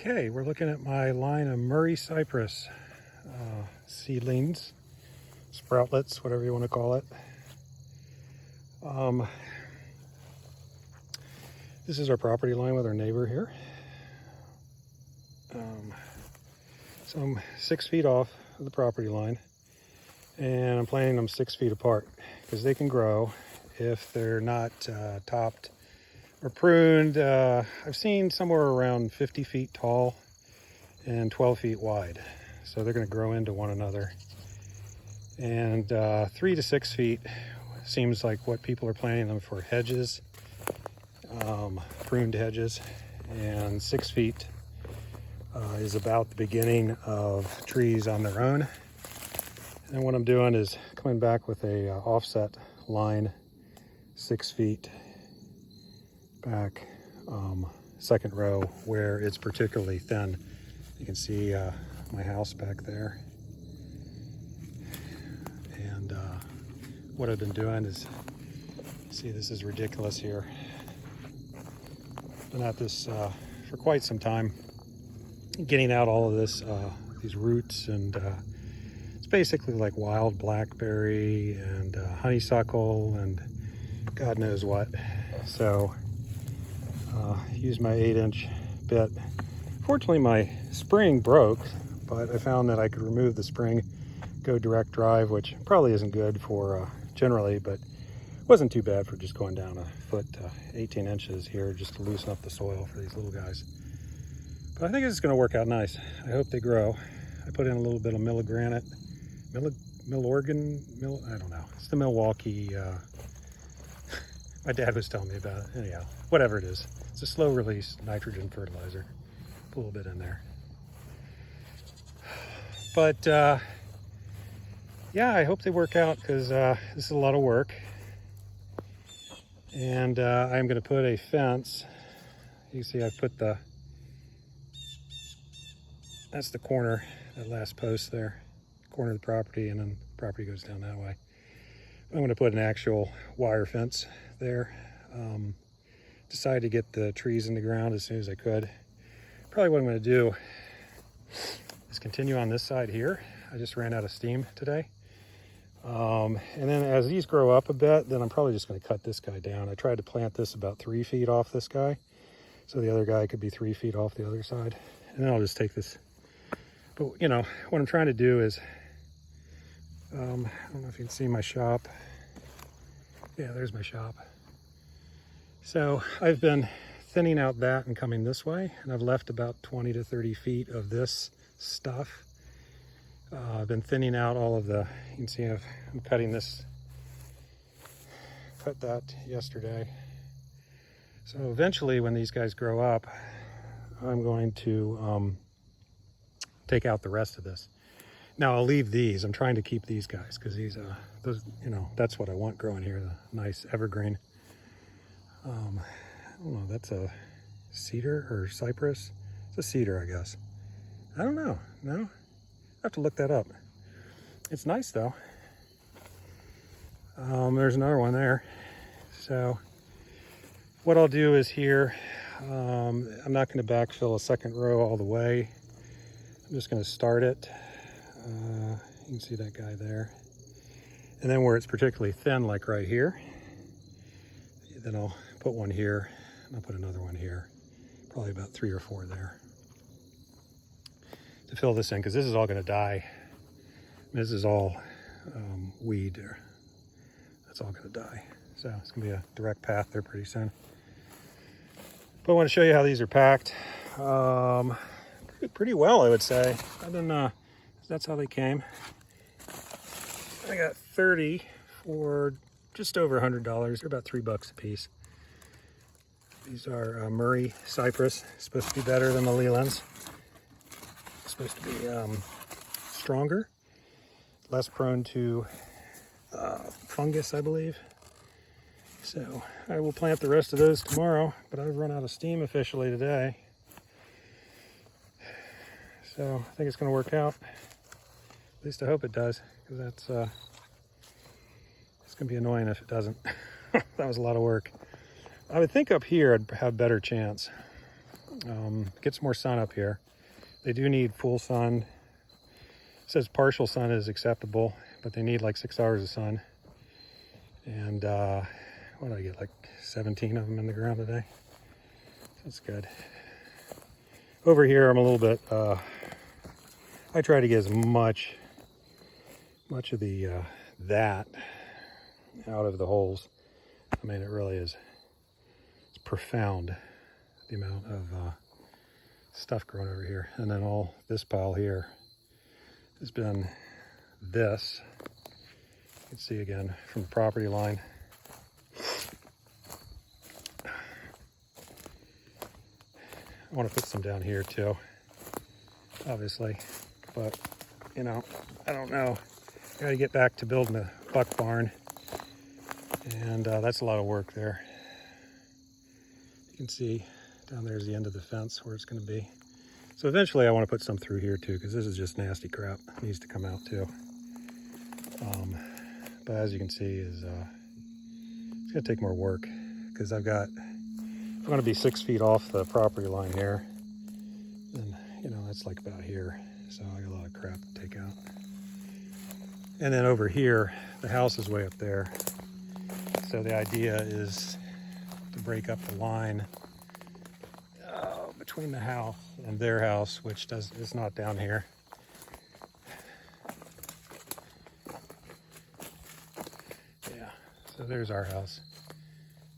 Okay, we're looking at my line of Murray Cypress seedlings, sproutlets, whatever you want to call it. This is our property line with our neighbor here. So I'm 6 feet off of the property line, and I'm planting them 6 feet apart because they can grow if they're not topped or pruned. I've seen somewhere around 50 feet tall and 12 feet wide. So they're going to grow into one another. And 3 to 6 feet seems like what people are planting them for hedges, pruned hedges. And 6 feet is about the beginning of trees on their own. And what I'm doing is coming back with a offset line 6 feet back, second row where it's particularly thin. You can see my house back there. And what I've been doing is, see, this is ridiculous here. Been at this for quite some time, getting out all of this, these roots, and it's basically like wild blackberry and honeysuckle and God knows what. So use my 8-inch bit. Fortunately, my spring broke, but I found that I could remove the spring, go direct drive, which probably isn't good for generally, but wasn't too bad for just going down a foot, 18 inches here, just to loosen up the soil for these little guys. But I think it's going to work out nice. I hope they grow. I put in a little bit of Milligranite, I don't know. It's the Milwaukee, my dad was telling me about it. Anyhow, whatever it is. It's a slow release nitrogen fertilizer. Put a little bit in there. But yeah, I hope they work out because this is a lot of work. And I'm going to put a fence. You see I've put that's the corner, that last post there, corner of the property, and then the property goes down that way. I'm going to put an actual wire fence there. Decided to get the trees in the ground as soon as I could. Probably what I'm going to do is continue on this side here. I just ran out of steam today. And then as these grow up a bit, then I'm probably just going to cut this guy down. I tried to plant this about 3 feet off this guy, so the other guy could be 3 feet off the other side. And then I'll just take this. But you know, what I'm trying to do is, I don't know if you can see my shop. Yeah, there's my shop. So I've been thinning out that and coming this way, and I've left about 20 to 30 feet of this stuff. I've been thinning out all of the, you can see I'm cutting this, cut that yesterday. So eventually when these guys grow up, I'm going to take out the rest of this. Now I'll leave these. I'm trying to keep these guys because these, those, you know, that's what I want growing here, the nice evergreen. I don't know, that's a cedar or cypress? It's a cedar, I guess. I don't know, no? I have to look that up. It's nice though. There's another one there. So what I'll do is here, I'm not going to backfill a second row all the way. I'm just going to start it. You can see that guy there. And then where it's particularly thin, like right here, then I'll put one here, and I'll put another one here. Probably about 3 or 4 there. To fill this in, because this is all going to die. This is all weed. That's all going to die. So it's going to be a direct path there pretty soon. But I want to show you how these are packed. Pretty well, I would say. That's how they came. I got 30 for just over $100. They're about $3 a piece. These are Murray Cypress. Supposed to be better than the Lelands. Supposed to be stronger, less prone to fungus, I believe. So I will plant the rest of those tomorrow, but I've run out of steam officially today. So I think it's going to work out. At least I hope it does, because it's going to be annoying if it doesn't. That was a lot of work. I would think up here I'd have a better chance. Get some more sun up here. They do need full sun. It says partial sun is acceptable, but they need like 6 hours of sun. And what did I get, like 17 of them in the ground today? That's good. Over here, I'm a little bit, I try to get as much of the, that out of the holes. I mean, it really is, it's profound, the amount of stuff growing over here. And then all this pile here has been this. You can see again from the property line. I want to put some down here too, obviously, but you know, I don't know. I got to get back to building a buck barn, and that's a lot of work there. You can see down there's the end of the fence where it's going to be. So eventually I want to put some through here too, because this is just nasty crap. It needs to come out too. But as you can see, it's going to take more work, because I'm going to be 6 feet off the property line here. And you know, that's like about here. So I got a lot of crap to take out. And then over here, the house is way up there. So the idea is to break up the line between the house and their house, which is not down here. Yeah, so there's our house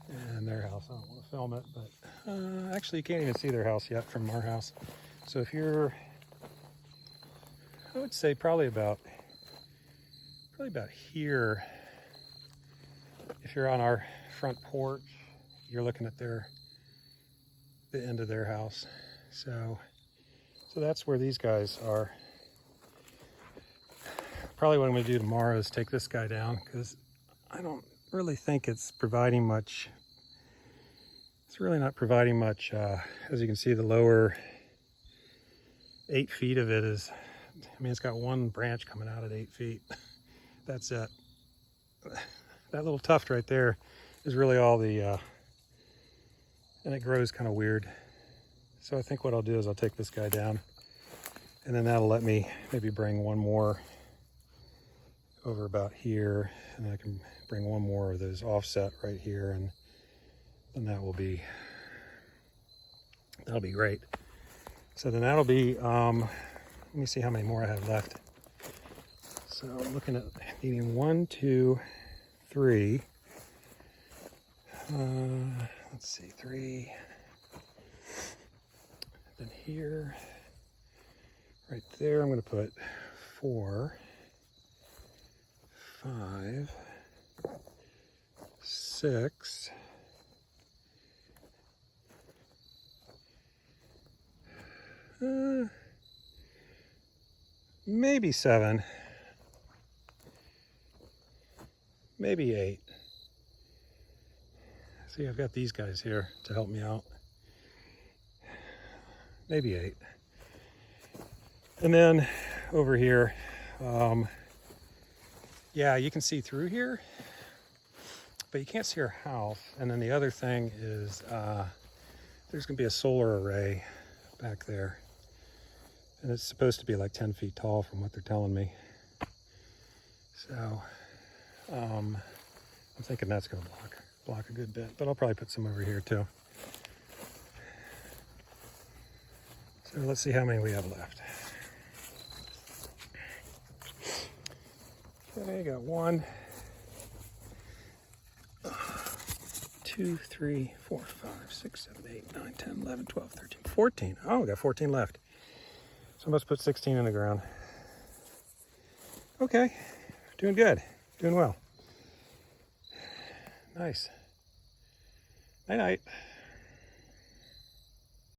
and their house. I don't want to film it, but actually you can't even see their house yet from our house. So if you're, I would say probably about here, if you're on our front porch, you're looking at the end of their house. So that's where these guys are. Probably what I'm going to do tomorrow is take this guy down, because I don't really think it's providing much. It's really not providing much. As you can see, the lower 8 feet of it is, I mean, it's got one branch coming out at 8 feet. That's it. That little tuft right there is really all the, and it grows kind of weird. So I think what I'll do is I'll take this guy down, and then that'll let me maybe bring one more over about here, and I can bring one more of those offset right here, and then that'll be great. So then that'll be, let me see how many more I have left. So I'm looking at needing 1, 2, 3. Let's see, 3. Then here, right there, I'm going to put 4, 5, 6. Maybe 7. Maybe 8. See, I've got these guys here to help me out. Maybe 8. And then over here, yeah, you can see through here, but you can't see our house. And then the other thing is there's going to be a solar array back there. And it's supposed to be like 10 feet tall from what they're telling me. So I'm thinking that's going to block a good bit, but I'll probably put some over here too. So let's see how many we have left. Okay, got 1, 2, 3, 4, 5, 6, 7, 8, 9, 10, 11, 12, 13, 14. Oh, we got 14 left. So I must put 16 in the ground. Okay, doing good, doing well. Nice. Night night.